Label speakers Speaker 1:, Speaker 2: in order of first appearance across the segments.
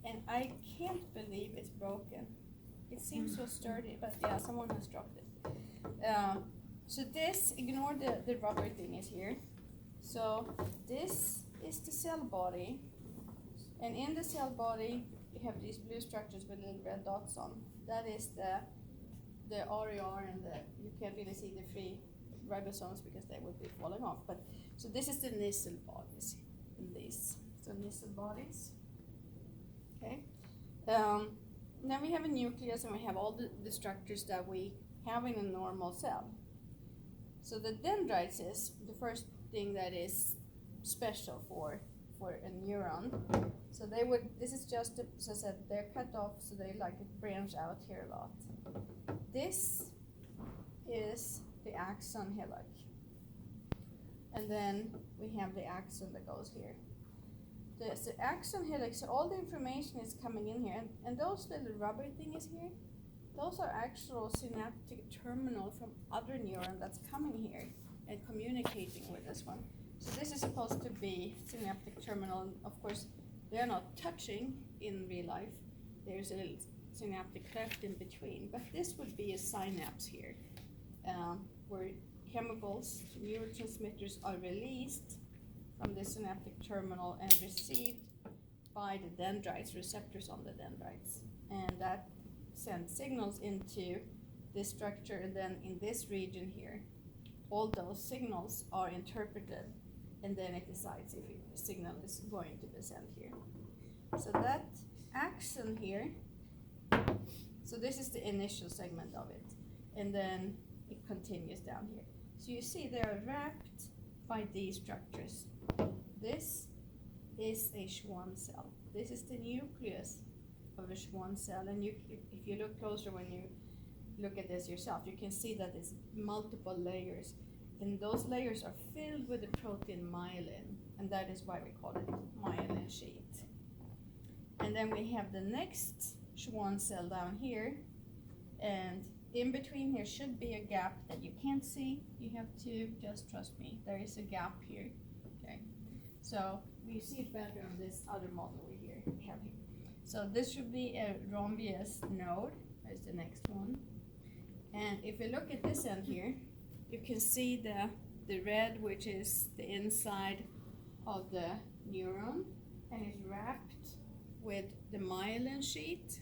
Speaker 1: and I can't believe it's broken. It seems so sturdy, but yeah, someone has dropped it. So this, ignore the rubber thing is here. So this is the cell body, and in the cell body you have these blue structures with little red dots on. That is the RER, and you can't really see the free ribosomes because they would be falling off. But so this is the nissl bodies in these. So nissl bodies. Okay. Then we have a nucleus, and we have all the structures that we have in a normal cell. So the dendrites is the first thing that is special for a neuron. So this is just, as I said, they're cut off, so they like branch out here a lot. This is the axon hillock. And then we have the axon that goes here. The axon hillock, so all the information is coming in here, and those little rubber things here, those are actual synaptic terminal from other neuron that's coming here and communicating with this one. So this is supposed to be synaptic terminal. Of course, they're not touching in real life. There's a little synaptic cleft in between, but this would be a synapse here, where chemicals, neurotransmitters are released from the synaptic terminal and received by the dendrites, receptors on the dendrites. And that sends signals into this structure, and then in this region here, all those signals are interpreted, and then it decides if the signal is going to be sent here. So that axon here, so this is the initial segment of it, and then it continues down here. So you see they are wrapped by these structures. This is a Schwann cell. This is the nucleus of a Schwann cell, and if you look closer when you look at this yourself, you can see that it's multiple layers, and those layers are filled with the protein myelin, and that is why we call it myelin sheet. And then we have the next Schwann cell down here, and in between here should be a gap that you can't see. You have to just trust me. There is a gap here. Okay, so we see it better on this other model we have here. So this should be a rhombius node. There's the next one. And if you look at this end here, you can see the red, which is the inside of the neuron, and it's wrapped with the myelin sheet.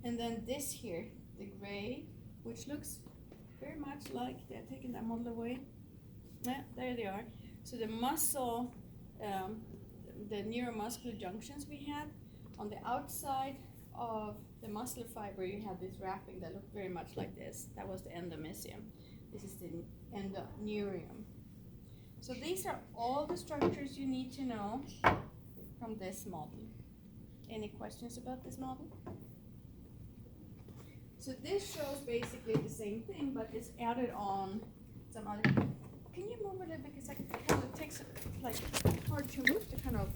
Speaker 1: And then this here, the gray, which looks very much like, they're taking that model away. Yeah, there they are. So the muscle, the neuromuscular junctions we had, on the outside of the muscle fiber, you had this wrapping that looked very much like this. That was the endomysium. This is the endoneurium. So these are all the structures you need to know from this model. Any questions about this model? So this shows basically the same thing, but it's added on some other. Can you move a little bit, because it takes like hard to move to kind of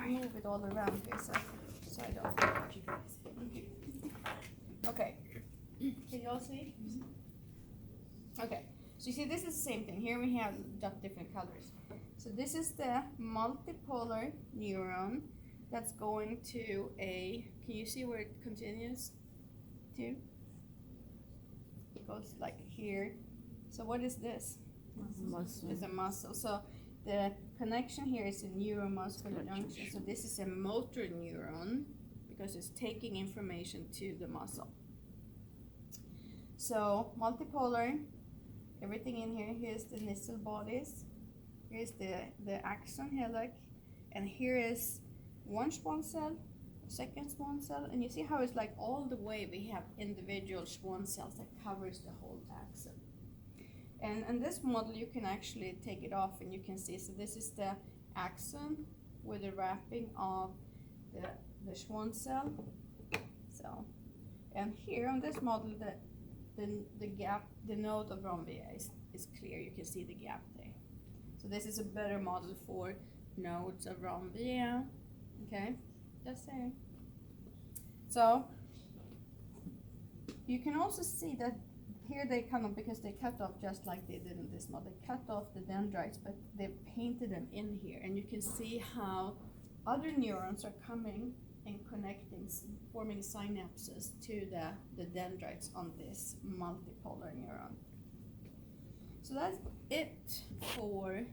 Speaker 1: move it all around here, so I don't hurt you guys. Okay, can you all see? Okay, so you see this is the same thing. Here we have different colors. So this is the multipolar neuron that's going to a, can you see where it continues to? It goes like here. So what is this?
Speaker 2: Muscle.
Speaker 1: It's a muscle. So the connection here is a neuromuscular junction. So this is a motor neuron because it's taking information to the muscle. So multipolar, everything in here. Here's the nissl bodies. Here's the axon hillock, and here is one Schwann cell, second Schwann cell, and you see how it's like all the way we have individual Schwann cells that covers the whole axon. And in this model you can actually take it off, and you can see, so this is the axon with the wrapping of the Schwann cell. So, and here on this model the gap, the node of rhombia is clear. You can see the gap there. So this is a better model for nodes of rhombia. Okay, just saying. So you can also see that here they kind of, because they cut off just like they did in this model, they cut off the dendrites, but they painted them in here, and you can see how other neurons are coming and connecting, forming synapses to the dendrites on this multipolar neuron. So that's it for